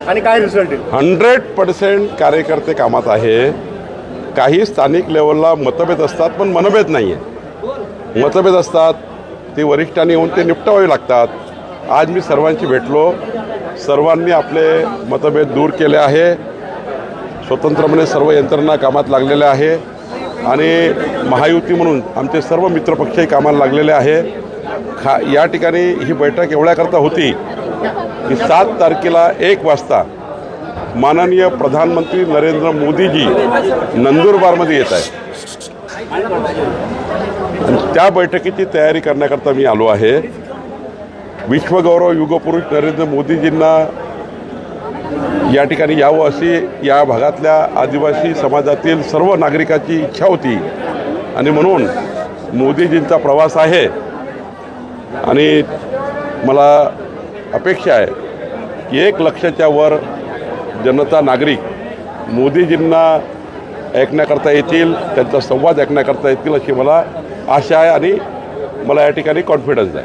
आणि काय रिझल्ट येईल? 100% कार्यकर्ते कामात आहे. काही स्थानिक लेवलला मतभेद असतात, पण मनभेद नाही आहे. मतभेद असतात ते वरिष्ठांनी येऊन ते निपटावे लागतात. आज मी सर्वांशी भेटलो, सर्वांनी आपले मतभेद दूर केले आहे. स्वतंत्रपणे सर्व यंत्रणा कामात लागलेल्या आहे आणि महायुती म्हणून आमचे सर्व मित्रपक्षही कामाला लागलेले आहे. या ठिकाणी ही बैठक एवढ्याकरता होती की 7 तारखेला 1 वाजता माननीय प्रधानमंत्री नरेंद्र मोदीजी नंदुरबारमध्ये येत आहे आणि त्या बैठकीची तयारी करण्याकरता मी आलो आहे. विश्वगौरव युगपुरुष नरेंद्र मोदीजींना या ठिकाणी यावं अशी या भागातल्या आदिवासी समाजातील सर्व नागरिकांची इच्छा होती आणि म्हणून मोदीजींचा प्रवास आहे आणि मला अपेक्षा आहे की 1 लक्षाच्या वर जनता नागरिक मोदीजींना ऐकण्याकरता येतील, त्यांचा संवाद ऐकण्याकरता येतील अशी मला आशा आहे आणि मला या ठिकाणी कॉन्फिडन्स आहे.